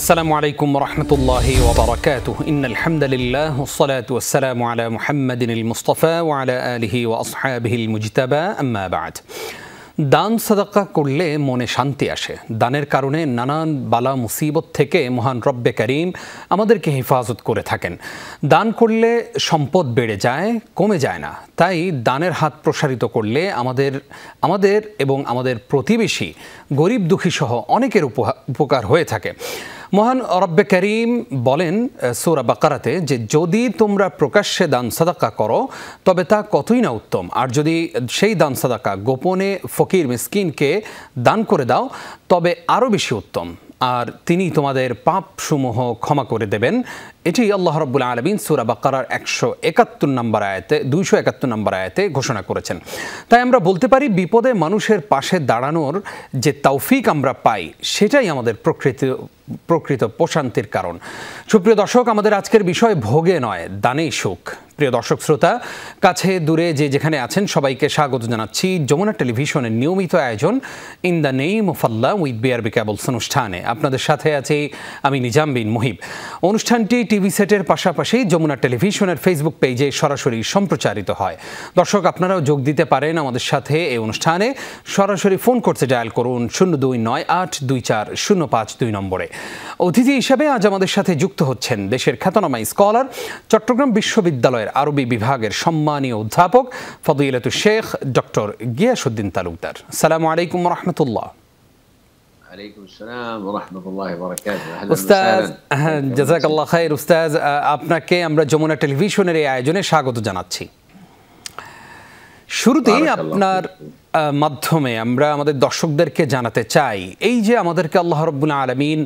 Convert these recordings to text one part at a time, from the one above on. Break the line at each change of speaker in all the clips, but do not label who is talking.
السلام عليكم ورحمة الله وبركاته إن الحمد لله والصلاة والسلام على محمد المصطفى وعلى آله وأصحابه المجتبى أما بعد দান সাদাকা করলে মনে শান্তি আসে। দানের কারণে নানান বালা মুসিবত থেকে মহান রব্বে করিম আমাদেরকে হেফাজত করে থাকেন। দান করলে সম্পদ বেড়ে যায়, কমে যায় না। তাই দানের হাত প্রসারিত করলে আমাদের এবং আমাদের প্রতিবেশী গরিব দুঃখী সহ অনেকের উপকার হয়ে থাকে। মহান রব্বে করিম বলেন সূরা বাকারাতে যে যদি তোমরা প্রকাশ্যে দান সাদাকা করো তবে তা কতই না উত্তম, আর যদি সেই দান সাদাকা গোপনে ফকির মিসকিনকে দান করে দাও তবে আরও বেশি উত্তম, আর তিনি তোমাদের পাপসমূহ ক্ষমা করে দেবেন। এটি আল্লাহ রাব্বুল আলামিন সূরা বাকারার 271 নম্বর আয়াতে ঘোষণা করেছেন। তাই আমরা বলতে পারি বিপদে মানুষের পাশে দাঁড়ানোর যে তৌফিক আমরা পাই সেটাই আমাদের প্রকৃত প্রশান্তির কারণ। সুপ্রিয় দর্শক, আমাদের আজকের বিষয় ভোগে নয় দানেই সুখ। প্রিয় দর্শক শ্রোতা, কাছে দূরে যে যেখানে আছেন সবাইকে স্বাগত জানাচ্ছি যমুনা টেলিভিশনের নিয়মিত আয়োজন in the name of Allah with BRB cables অনুষ্ঠানে। আপনাদের সাথে আছি আমি নিজাম বিন মুহিব। অনুষ্ঠানটি টিভি সেটের পাশাপাশি যমুনা টেলিভিশনের ফেসবুক পেজে সরাসরি সম্প্রচারিত হয়। দর্শক, আপনারাও যোগ দিতে পারেন আমাদের সাথে এই অনুষ্ঠানে। সরাসরি ফোন করতে ডায়াল করুন 02982405 নম্বরে। অতিথি হিসেবে আজ আমাদের সাথে যুক্ত হচ্ছেন দেশের খ্যাতনামা স্কলার, চট্টগ্রাম বিশ্ববিদ্যালয়ের আরবি বিভাগের সম্মানীয় অধ্যাপক ফদিলাতুশ শেখ ডক্টর গিয়াসউদ্দিন তালুকদার। আসসালামু আলাইকুম ওয়া রাহমাতুল্লাহ। উস্তাদ, জাযাকাল্লাহ খাইর। উস্তাদ, আপনাকে আমরা যমুনা টেলিভিশনের এই আয়োজনে স্বাগত জানাচ্ছি। শুরুতেই আপনার মাধ্যমে আমরা আমাদের দর্শকদেরকে জানাতে চাই, এই যে আমাদেরকে আল্লাহ রাব্বুল আলামিন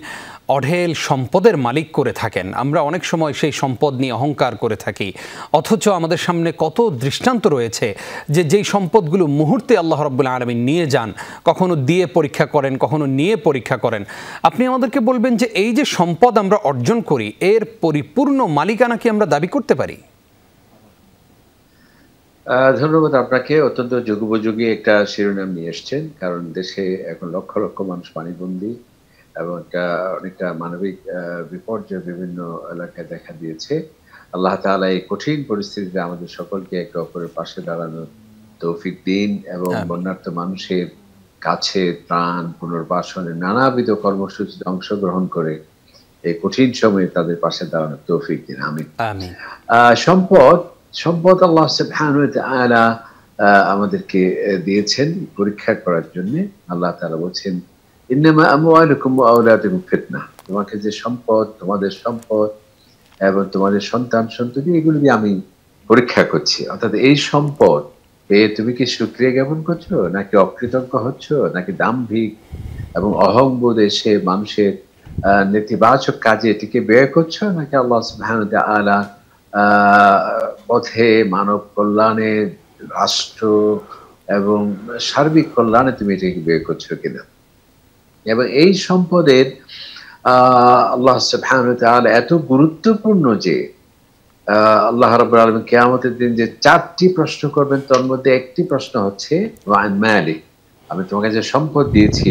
অঢেল সম্পদের মালিক করে থাকেন, আমরা অনেক সময় সেই সম্পদ নিয়ে অহংকার করে থাকি, অথচ আমাদের সামনে কত দৃষ্টান্ত রয়েছে যে যেই সম্পদগুলো মুহূর্তে আল্লাহ রাব্বুল আলামিন নিয়ে যান, কখনো দিয়ে পরীক্ষা করেন, কখনো নিয়ে পরীক্ষা করেন। আপনি আমাদেরকে বলবেন যে এই যে সম্পদ আমরা অর্জন করি এর পরিপূর্ণ মালিকানা কি আমরা দাবি করতে পারি?
ধন্যবাদ আপনাকে। অত্যন্ত যুগোপযোগী একটা শিরোনাম নিয়ে এসছেন, কারণ দেশে এখন লক্ষ লক্ষ মানুষ পানিবন্দী এবং অনেকটা মানবিক বিপর্যয় বিভিন্ন এলাকায় দেখা দিয়েছে। আল্লাহ তাআলা এই কঠিন পরিস্থিতিতে আমাদের সকলকে একে অপরের পাশে দাঁড়ানোর তৌফিক দিন এবং বন্যার্ত মানুষের কাছে ত্রাণ পুনর্বাসনের নানাবিধ কর্মসূচিতে অংশগ্রহণ করে এই কঠিন সময়ে তাদের পাশে দাঁড়ানোর তৌফিক দিন। আমিন। সম্পদ আল্লাহ সুবহানাহু ওয়া তাআলা আমাদেরকে দিয়েছেন পরীক্ষা করার জন্য। আল্লাহ তাআলা বলেন, ইন্নামা আমওয়ালুকুম ওয়া আওলাদুকুম ফিতনা। তোমাকে যে সম্পদ, তোমাদের সম্পদ এবং তোমাদের সন্তান সন্ততি, এগুলো দিয়ে আমি পরীক্ষা করছি। অর্থাৎ এই সম্পদ পেয়ে তুমি কি শুকরিয়া জ্ঞাপন করছো, নাকি অকৃতজ্ঞ হচ্ছ, নাকি দাম্ভিক এবং অহংবোধ এসে মানুষের নেতিবাচক কাজে এটিকে ব্যয় করছো, নাকি আল্লাহ সুবহানাহু ওয়া তাআলা পথে মানব কল্যাণে, রাষ্ট্র এবং সার্বিক কল্যাণে তুমি এটাকে ব্যয় করছো কিনা। এবং এই সম্পদের আল্লাহ সুবহানাহু ওয়া তাআলা এত গুরুত্বপূর্ণ যে আল্লাহ রাব্বুল আলামিন কিয়ামতের দিন যে 4টি প্রশ্ন করবেন, তার মধ্যে একটি প্রশ্ন হচ্ছে ওয়ান মালিক, আমি তোমাকে যে সম্পদ দিয়েছি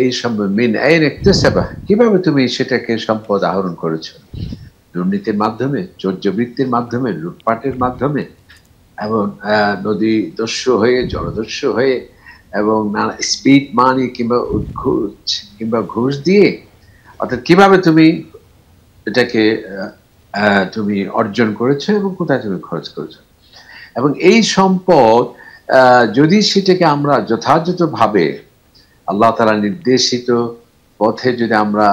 এই সম্পদ মিন আইন ইকতাসাবা, কিভাবে তুমি সেটাকে সম্পদ আহরণ করেছো? দুর্নীতির মাধ্যমে, চৌর্যবৃত্তির মাধ্যমে, লুটপাটের মাধ্যমে, এবং নদী দস্যু হয়ে, জলদস্যু হয়ে, এবং নানা স্পিড মানি কিংবা ঘুষ দিয়ে, অর্থাৎ কিভাবে তুমি এটাকে তুমি অর্জন করেছো এবং কোথায় তুমি খরচ করেছো। এবং এই সম্পদ যদি সেটাকে আমরা যথাযথভাবে আল্লাহ তাআলা নির্দেশিত পথে যদি আমরা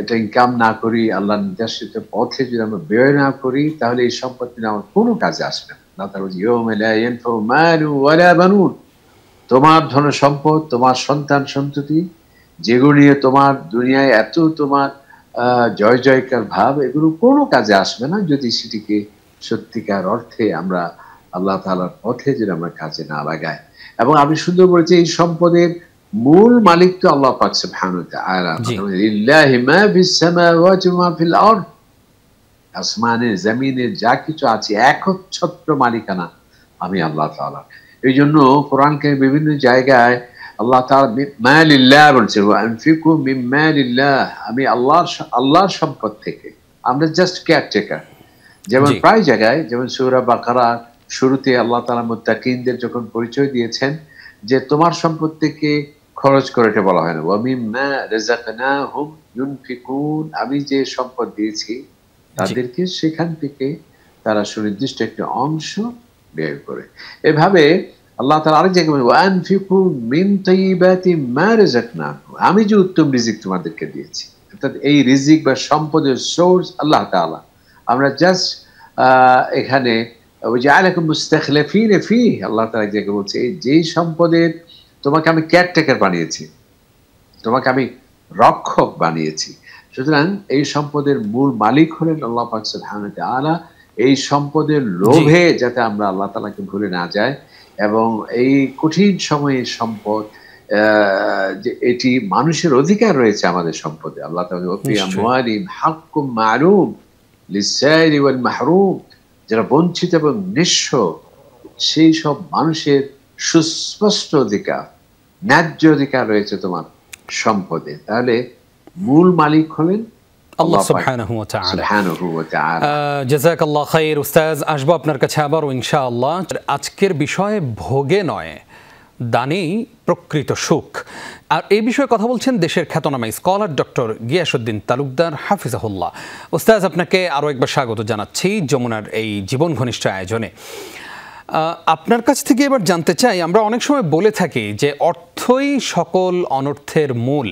এটা ইনকাম না করি, আল্লাহ নির্দেশিত পথে যদি আমরা ব্যয় না করি, তাহলে এই সম্পদ আমার কোনো কাজে আসবে না। আল্লাহ তাআলা বলেন, ইয়াউমা লা ইয়ানফাউ মালুন ওয়ালা বানুন। তোমার ধন সম্পদ, তোমার সন্তান সন্ততি, যেগুলো নিয়ে তোমার দুনিয়ায় এত তোমার জয় জয়কার ভাব, এগুলো কোনো কাজে আসবে না যদি সেটিকে সত্যিকার অর্থে আমরা আল্লাহ তাআলার পথে যদি আমরা কাজে না লাগাই। এবং আমি সুন্দর বলেছি, এই সম্পদের মূল মালিক তো আল্লাহ পাক সুবহানাহু ওয়া তাআলা। লিল্লাহি মা ফিস সামাওয়াতি ওয়া মা ফিল আরদ। আসমানে জমিনে যা কিছু আছে একচ্ছত্র মালিকানা আমি আল্লাহ তাআলা। এই জন্য কোরআনকে বিভিন্ন জায়গায় আল্লাহ তাআলা মালিল্লাহ বলছেন, ওয়া আনফিকু মিন মালিল্লাহ, আমি আল্লাহর সম্পদ থেকে। আমরা জাস্ট কেয়ারটেকার। যেমন প্রায় জায়গায়, যেমন সূরা বাকারা শুরুতে আল্লাহ তাআলা মুত্তাকিনদের যখন পরিচয় দিয়েছেন যে তোমার সম্পদ থেকে খরচ করে, এটা বলা হয় না। ওয়া মিম্মা রাযাকনাহুম ইউনফিকুন, আমি যে সম্পদ দিয়েছি তাদেরকে সেখান থেকে তারা সুনির্দিষ্ট একটি অংশ ব্যয় করে। এভাবে আল্লাহ তাআলা আরেক জায়গায় বলেন, ওয়া আনফিকু মিন তাইয়্যিবাতি মা রাযাকনাকুম, আমি যে উত্তম রিজিক তোমাদেরকে দিয়েছি। অর্থাৎ এই রিজিক বা সম্পদের সোর্স আল্লাহ তাআলা। আমরা জাস্ট এখানে ওয়াজআলাকুম মুস্তাখলিফিনা ফীহি, আল্লাহ তাআলা এক জায়গায় বলছে যেই সম্পদের তোমাকে আমি কেয়ারটেকার বানিয়েছি, তোমাকে আমি রক্ষক বানিয়েছি। সুতরাং এই সম্পদের মূল মালিক হলেন আল্লাহ পাক সুবহানাহু ওয়া তাআলা। এই সম্পদের লোভে যাতে আমরা আল্লাহ তাআলাকে ভুলে না যাই, এবং এই কঠিন সময়ে সম্পদ, যে এটি মানুষের অধিকার রয়েছে আমাদের সম্পদে। আল্লাহ তাআলা ওয়া আমওয়ালিহিম হাক্কুম মা'লুম লিস-সাইলি ওয়াল মাহরুম, যারা বঞ্চিত এবং নিঃস্ব সেই সব মানুষের সুস্পষ্ট অধিকার, ন্যায্য অধিকার রয়েছে তোমার সম্পদে। তাহলে মূল মালিক হলেন
আল্লাহ সুবহানাহু ওয়া তাআলা। জাযাকাল্লাহ খাইর উস্তাজ, আসবো আপনার কাছে আবারও ইনশাআল্লাহ। আজকের বিষয় ভোগে নয়, দানেই প্রকৃত সুখ। আর এই বিষয়ে কথা বলছেন দেশের খ্যাতনামা স্কলার ডক্টর গিয়াসউদ্দিন তালুকদার হাফিজাহুল্লাহ। উস্তাজ, আপনাকে আরও একবার স্বাগত জানাচ্ছি যমুনার এই জীবন ঘনিষ্ঠ আয়োজনে। আপনার কাছ থেকে এবার জানতে চাই, আমরা অনেক সময় বলে থাকি যে অর্থই সকল অনর্থের মূল।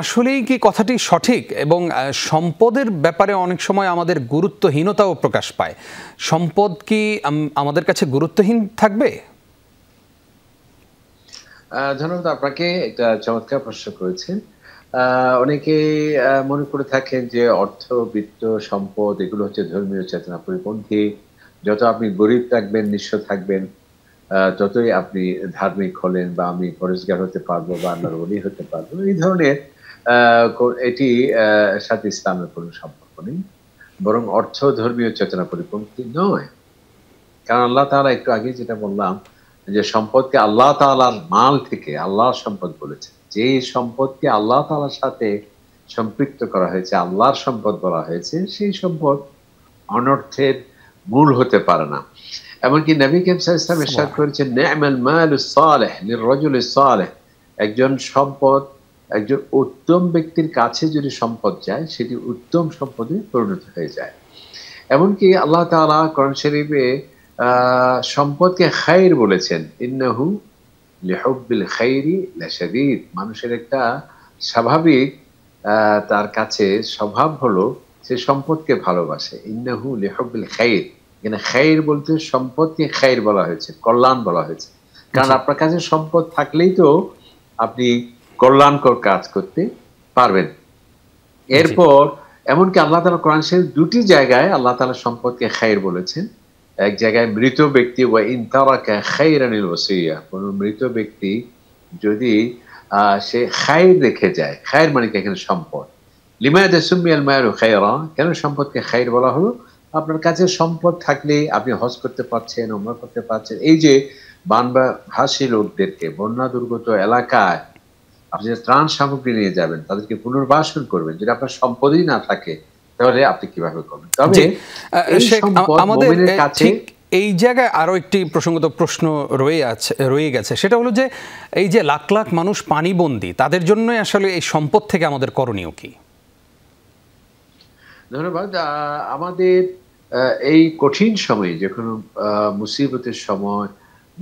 আসলেই কি কথাটি সঠিক? এবং সম্পদের ব্যাপারে অনেক সময় আমাদের গুরুত্বহীনতাও প্রকাশ পায়। সম্পদ কি আমাদের কাছে গুরুত্বহীন থাকবে?
ধন্যবাদ আপনাকে, একটা চমৎকার প্রশ্ন করেছেন। অনেকে মনে করে থাকেন যে অর্থ, বিত্ত, সম্পদ এগুলো হচ্ছে ধর্মীয় চেতনা পরিপন্থী। যত আপনি গরিব থাকবেন, নিঃস্ব থাকবেন, ততই আপনি ধার্মিক হলেন, বা আমি পরেশগার হতে পারবো, বা আল্লাহর ওলি হতে পারবো। এই ধরনের এটি সাথে ইসলামের কোনো সম্পর্ক নেই। বরং অর্থ ধর্মীয় চেতনা পরিপন্থী নয়। কারণ আল্লাহ তাআলা, একটু আগে যেটা বললাম যে সম্পদকে আল্লাহ তাআলার মাল থেকে আল্লাহর সম্পদ বলেছেন। যে সম্পদকে আল্লাহ তাআলার সাথে সম্পৃক্ত করা হয়েছে, আল্লাহর সম্পদ বলা হয়েছে, সেই সম্পদ অনর্থের মূল হতে পারে না। এমনকি নবী করিম সাল্লাল্লাহু আলাইহি ওয়াসাল্লাম ইরশাদ করেছেন, নি'মাল মালুস সালিহ লির-রাজুলিস সালিহ, একজন সম্পদ একজন উত্তম ব্যক্তির কাছে যদি সম্পদ যায়, সেটি উত্তম সম্পদে পরিণত হয়ে যায়। এমনকি আল্লাহ তাআলা কোরআন শরীফে সম্পদকে খায়র বলেছেন, ইন্নাহু লিহুব্বিল খায়রি লাশাদীদ। মানুষের একটা স্বাভাবিক তার কাছে স্বভাব হলো সে সম্পদকে ভালোবাসে। ইন্নাহু লিহুব্বিল খায়র, এখানে খায়র বলতে সম্পদকে খায়র বলা হয়েছে, কল্যাণ বলা হয়েছে। কারণ আপনার কাছে সম্পদ থাকলেই তো আপনি কল্যাণকর কাজ করতে পারবেন। এরপর এমনকি আল্লাহ তাআলা কোরআন শরীফ দুটি জায়গায় আল্লাহ তাআলা সম্পদকে খায়র বলেছেন। এক জায়গায় মৃত ব্যক্তি, ওয়া ইন তারাকা খায়রানিল ওসিয়া, কোন মৃত ব্যক্তি যদি সে খায়র রেখে যায়, খায়র মানে কি এখানে সম্পদ। লিমাযা সুমিয়াল মালু খায়রা, কেন সম্পদকে খায়র বলা হলো? আপনার কাছে সম্পদ থাকলে আপনি হজ করতে পারছেন, উমরা করতে পারছেন। এই যে বানভাসী লোকদেরকে বন্যা দুর্গত এলাকায় আপনি যে ত্রাণ সামগ্রী নিয়ে যাবেন, তাদেরকে পুনর্বাসন করবেন, যদি আপনার সম্পদই না থাকে তাহলে আপনি কিভাবে করবেন? তবে
আমাদের ঠিক এই জায়গায় আরো একটি প্রসঙ্গত প্রশ্ন রয়ে গেছে, সেটা হলো যে এই যে লাখ লাখ মানুষ পানিবন্দী, তাদের জন্য আসলে এই সম্পদ থেকে আমাদের করণীয় কি?
ধন্যবাদ। আমাদের এই কঠিন সময়ে, যে কোনো মুসিবতের সময়,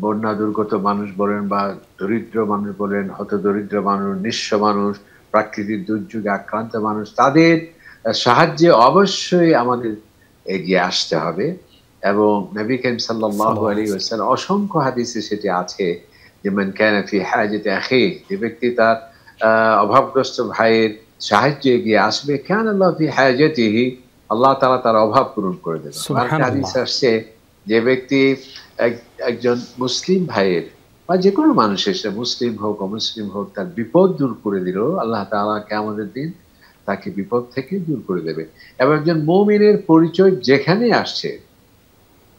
বন্যা দুর্গত মানুষ বলেন বা দরিদ্র মানুষ বলেন, হতদরিদ্র মানুষ, নিঃস্ব মানুষ, প্রাকৃতিক দুর্যোগে আক্রান্ত মানুষ, তাদের সাহায্যে অবশ্যই আমাদের এগিয়ে আসতে হবে। এবং নবী করিম সাল্লাল্লাহু আলাইহি ওয়াসাল্লাম অসংখ্য হাদিসে সেটি আছে যে মান কানা ফি হাজাতি আখি, যে ব্যক্তি তার অভাবগ্রস্ত ভাইয়ের সাহায্যে এগিয়ে আসবে, কানা আল্লাহু ফি হাজাতিহি, আল্লাহ তাআলা তার অভাব পূরণ করে দেবেন। আর হাদিস আসছে যে ব্যক্তি একজন মুসলিম ভাইয়ের বা যে কোনো মানুষের, সে মুসলিম হোক অমুসলিম হোক, তার বিপদ দূর করে দিল, আল্লাহ তাআলা কিয়ামতের দিন তাকে বিপদ থেকে দূর করে দেবে। এবং একজন মুমিনের পরিচয় যেখানে আসছে,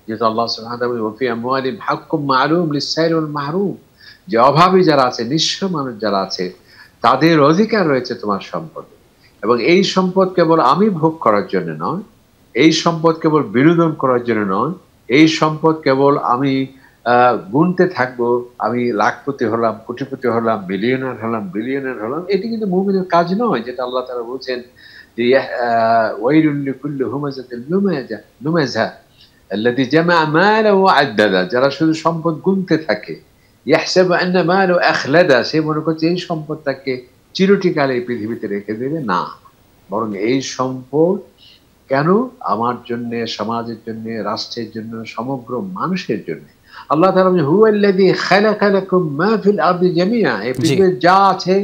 যেহেতু আল্লাহ সুবহানাহু ওয়া তাআলা ওয়া ফি আমওয়ালিহিম হাক্কুম মা'লুম লিস-সাইলি ওয়াল মাহরুম, যে অভাবী যারা আছে, নিঃস্ব মানুষ যারা আছে, তাদের অধিকার রয়েছে তোমার সম্পদে। এবং এই সম্পদ কেবল আমি ভোগ করার জন্য নয়, এই সম্পদ কেবল বিনোদন করার জন্য নয়, এই সম্পদ কেবল আমি গুনতে থাকবো, আমি লাখপতি হলাম, কোটিপতি হলাম, মিলিয়নার হলাম, বিলিয়নার হলাম, এটি কিন্তু মুমিনের কাজ নয়, যেটা আল্লাহ তাআলা বলছেন যে ওয়াইলুল লিকুল্লি হুমাযাতিন লুমাযা আল্লাযী জামা'a মালাহু ওয়া আদ্দাদা, যারা শুধু সম্পদ গুনতে থাকে, ইয়াহসাবু আন্না মালাহু আখলাদা, সে মনে করছে এই সম্পদ তাকে চিরটিকাল এই পৃথিবীতে রেখে দেবে। না, বরং এই সম্পদ কেন আমার জন্য, সমাজের জন্য, রাষ্ট্রের জন্য, সমগ্র মানুষের জন্য। আল্লাহ তাআলা বলেন হুয়াল্লাযী খালাকা লাকুম মা ফিল আরদি জামিআ, এই পৃথিবীতে যা আছে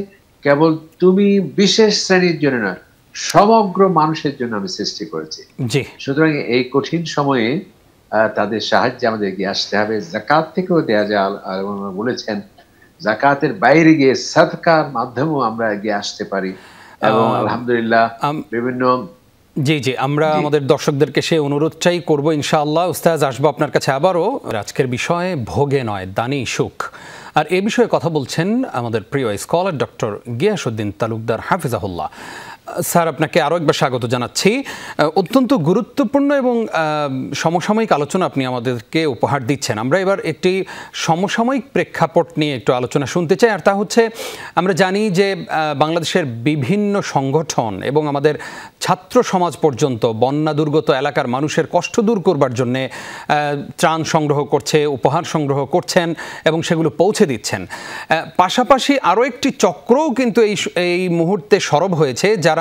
কেবল তুমি বিশেষ শ্রেণীর জন্য নয়, সমগ্র মানুষের জন্য আমি সৃষ্টি করেছি।
জি।
সুতরাং এই কঠিন সময়ে তাদের সাহায্যে আমাদের এগিয়ে আসতে হবে। যাকাত থেকেও দেয়া যায়, আলেমরা বলেছেন যাকাতের বাইরে গিয়ে সাদকার মাধ্যমেও আমরা এগিয়ে আসতে পারি। এবং আলহামদুলিল্লাহ বিভিন্ন
জি জি, আমরা আমাদের দর্শকদেরকে সে অনুরোধটাই করব ইনশাআল্লাহ। উস্তাজ, আসবো আপনার কাছে আবারও। আজকের বিষয় ভোগে নয় দানি সুখ, আর এ বিষয়ে কথা বলছেন আমাদের প্রিয় স্কলার ডক্টর গিয়াসউদ্দিন তালুকদার হাফিজাহুল্লাহ। স্যার, আপনাকে আরও একবার স্বাগত জানাচ্ছি। অত্যন্ত গুরুত্বপূর্ণ এবং সমসাময়িক আলোচনা আপনি আমাদেরকে উপহার দিচ্ছেন। আমরা এবার একটি সমসাময়িক প্রেক্ষাপট নিয়ে একটু আলোচনা শুনতে চাই, আর তা হচ্ছে আমরা জানি যে বাংলাদেশের বিভিন্ন সংগঠন এবং আমাদের ছাত্র সমাজ পর্যন্ত বন্যা দুর্গত এলাকার মানুষের কষ্ট দূর করবার জন্যে ত্রাণ সংগ্রহ করছে, উপহার সংগ্রহ করছেন এবং সেগুলো পৌঁছে দিচ্ছেন। পাশাপাশি আরও একটি চক্রও কিন্তু এই মুহূর্তে সরব হয়েছে, যারা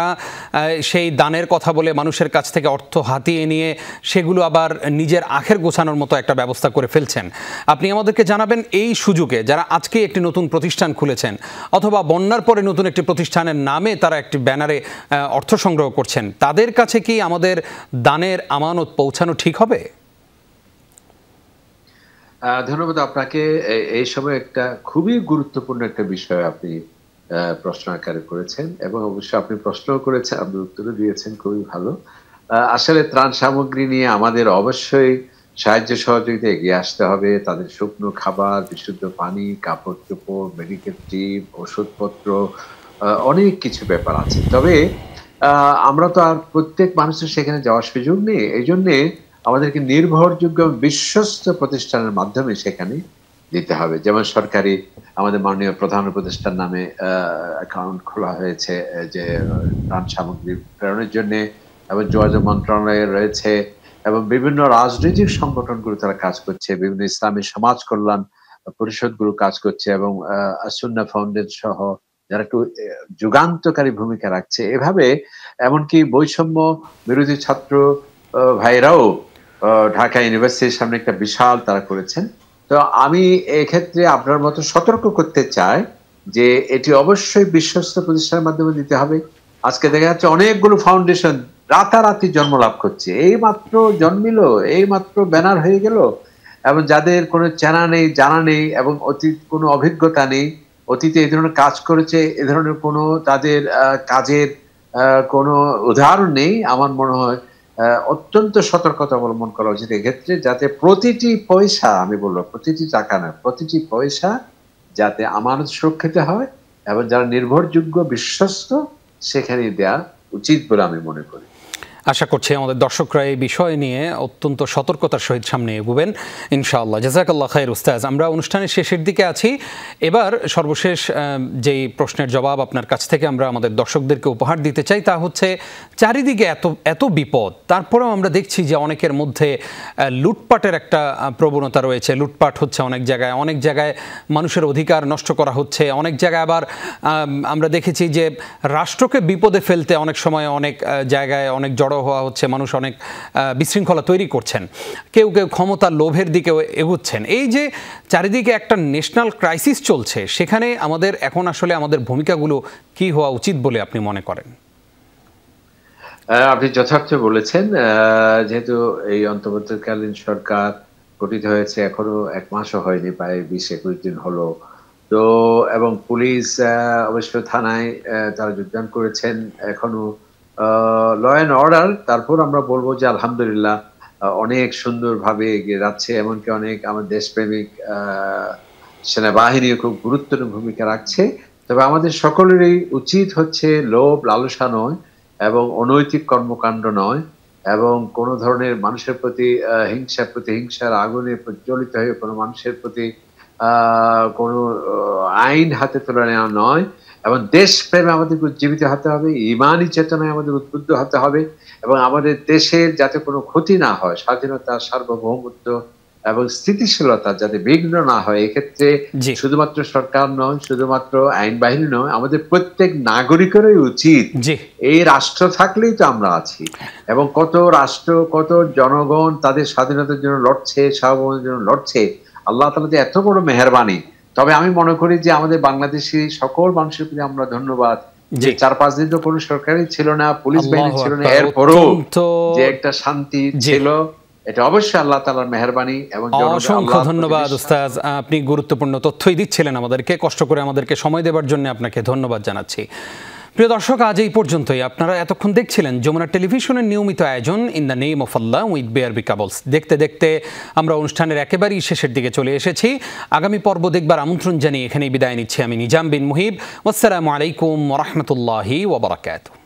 সেই দানের কথা বলে মানুষের কাছ থেকে অর্থ হাতিয়ে নিয়ে সেগুলো আবার নিজের আখের গোছানোর মতো একটা ব্যবস্থা করে ফেলছেন। আপনি আমাদেরকে জানাবেন এই সুযোগে যারা আজকে একটি নতুন প্রতিষ্ঠান খুলেছেন অথবা বন্যার পরে নতুন একটি প্রতিষ্ঠানের নামে তারা একটি ব্যানারে অর্থ সংগ্রহ করছেন, তাদের কাছে কি আমাদের দানের আমানত পৌঁছানো ঠিক হবে?
ধন্যবাদ আপনাকে। এই সময় একটা খুবই গুরুত্বপূর্ণ একটা বিষয় আপনি প্রশ্ন আকারে করেছেন, এবং অবশ্যই আপনি প্রশ্নও করেছেন, আপনি উত্তরও দিয়েছেন, খুবই ভালো। আসলে ত্রাণ সামগ্রী নিয়ে আমাদের অবশ্যই সাহায্য সহযোগিতা এগিয়ে আসতে হবে। তাদের শুকনো খাবার, বিশুদ্ধ পানি, কাপড় চোপড়, মেডিকেল টিম, ওষুধপত্র, অনেক কিছু ব্যাপার আছে। তবে আমরা তো আর প্রত্যেক মানুষের সেখানে যাওয়ার সুযোগ নেই। এই জন্যে আমাদেরকে নির্ভরযোগ্য বিশ্বস্ত প্রতিষ্ঠানের মাধ্যমে সেখানে দিতে হবে। যেমন সরকারি আমাদের মাননীয় প্রধান উপদেষ্টার নামে অ্যাকাউন্ট খোলা হয়েছে যে ত্রাণ সামগ্রী প্রেরণের জন্য, এবং যোগাযোগ মন্ত্রণালয়ে রয়েছে, এবং বিভিন্ন রাজনৈতিক সংগঠনগুলো তারা কাজ করছে, বিভিন্ন ইসলামী সমাজ কল্যাণ পরিষদগুলো কাজ করছে, এবং সুন্নাহ ফাউন্ডেশন সহ যারা একটু যুগান্তকারী ভূমিকা রাখছে। এভাবে এমনকি বৈষম্য বিরোধী ছাত্র ভাইরাও ঢাকা ইউনিভার্সিটির সামনে একটা বিশাল তারা করেছেন। তো আমি এক্ষেত্রে আপনার মতো সতর্ক করতে চাই যে এটি অবশ্যই বিশ্বস্ত প্রতিষ্ঠানের মাধ্যমে দিতে হবে। আজকে দেখা যাচ্ছে অনেকগুলো ফাউন্ডেশন রাতারাতি জন্ম লাভ করছে, এই মাত্র জন্মিল, এই মাত্র ব্যানার হয়ে গেল, এবং যাদের কোনো চেনা নেই, জানা নেই, এবং অতীত কোনো অভিজ্ঞতা নেই, অতীতে এই ধরনের কাজ করেছে, এ ধরনের কোনো তাদের কাজের কোনো উদাহরণ নেই। আমার মনে হয় অত্যন্ত সতর্কতা অবলম্বন করা উচিত এক্ষেত্রে, যাতে প্রতিটি পয়সা, আমি বলবো প্রতিটি টাকা না, প্রতিটি পয়সা যাতে আমানত সুরক্ষিত হয়, এবং যারা নির্ভরযোগ্য বিশ্বস্ত সেখানে দেয়া উচিত বলে আমি মনে করি।
আশা করছি আমাদের দর্শকরা এই বিষয় নিয়ে অত্যন্ত সতর্কতার সহিত সামনে এগোবেন ইনশাআল্লাহ। জাযাকাল্লাহ খায়র উস্তাজ। আমরা অনুষ্ঠানের শেষের দিকে আছি। এবার সর্বশেষ যেই প্রশ্নের জবাব আপনার কাছ থেকে আমরা আমাদের দর্শকদেরকে উপহার দিতে চাই তা হচ্ছে, চারিদিকে এত বিপদ, তারপরেও আমরা দেখছি যে অনেকের মধ্যে লুটপাটের একটা প্রবণতা রয়েছে। লুটপাট হচ্ছে অনেক জায়গায় মানুষের অধিকার নষ্ট করা হচ্ছে, অনেক জায়গায় আবার আমরা দেখেছি যে রাষ্ট্রকে বিপদে ফেলতে অনেক সময় অনেক জায়গায় অনেক জড়ো হওয়া হচ্ছে, মানুষ অনেক বিশৃঙ্খলা তৈরি করছেন, কেউ ক্ষমতার লোভের দিকে এগুচ্ছেন। এই যে চারিদিকে একটা ন্যাশনাল ক্রাইসিস চলছে, সেখানে আমাদের এখন আসলে আমাদের ভূমিকাগুলো কি হওয়া উচিত বলে আপনি মনে করেন?
আপনি যথার্থ বলেছেন। যেহেতু এই অন্তর্বর্তীকালীন সরকার গঠিত হয়েছে এখনো 1 মাসও হয়নি, প্রায় 20-21 দিন হলো। তো এবং পুলিশ অবশ্য থানায় তারা যোগদান করেছেন, এখনো ল অ্যান্ড অর্ডার, তারপর আমরা বলবো যে আলহামদুলিল্লাহ অনেক সুন্দরভাবে এগিয়ে যাচ্ছে। এমনকি অনেক আমার দেশপ্রেমিক সেনাবাহিনী খুব গুরুত্বপূর্ণ ভূমিকা রাখছে। তবে আমাদের সকলেরই উচিত হচ্ছে লোভ লালসা নয় এবং অনৈতিক কর্মকাণ্ড নয় এবং কোনো ধরনের মানুষের প্রতি প্রতিহিংসার আগুনে প্রজ্বলিত হয়ে কোনো মানুষের প্রতি কোনো আইন হাতে তুলে নেওয়া নয় এবং দেশপ্রেমে আমাদের উজ্জীবিত হতে হবে, ইমানি চেতনায় আমাদের উদ্বুদ্ধ হতে হবে এবং আমাদের দেশের যাতে কোনো ক্ষতি না হয়, স্বাধীনতা, সার্বভৌমত্ব এবং স্থিতিশীলতা যাতে বিঘ্ন না হয়, এক্ষেত্রে শুধুমাত্র সরকার নয়, শুধুমাত্র আইন বাহিনী নয়, আমাদের প্রত্যেক নাগরিকেরই উচিত, এই রাষ্ট্র থাকলেই তো আমরা আছি এবং কত রাষ্ট্র, কত জনগণ তাদের স্বাধীনতার জন্য লড়ছে, সার্বভৌমত্বের জন্য লড়ছে। আল্লাহ তাআলা যে এত বড় মেহেরবানি। তবে আমি মনে করি যে আমাদের বাংলাদেশি সকল মানুষের প্রতি আমরা ধন্যবাদ, যে 4-5 দিন তো কোনো সরকারই ছিল না, পুলিশ বাহিনী ছিল না, এরপরও যে একটা শান্তি ছিল, এটা অবশ্যই আল্লাহ তাআলার মেহেরবানি। এবং
অসংখ্য ধন্যবাদ উস্তাদ, আপনি গুরুত্বপূর্ণ তথ্যই দিচ্ছিলেন আমাদেরকে, কষ্ট করে আমাদেরকে সময় দেওয়ার জন্য আপনাকে ধন্যবাদ জানাচ্ছি। প্রিয় দর্শক, আজ এই পর্যন্তই। আপনারা এতক্ষণ দেখছিলেন যমুনা টেলিভিশনের নিয়মিত আয়োজন in the name of Allah with BRB cables. দেখতে দেখতে আমরা অনুষ্ঠানের একেবারেই শেষের দিকে চলে এসেছি। আগামী পর্ব দেখবার আমন্ত্রণ জানিয়ে এখানেই বিদায় নিচ্ছি আমি নিজাম বিন মুহিব। আসসালামু আলাইকুম ওয়া রাহমাতুল্লাহি ওয়া বারাকাতুহু।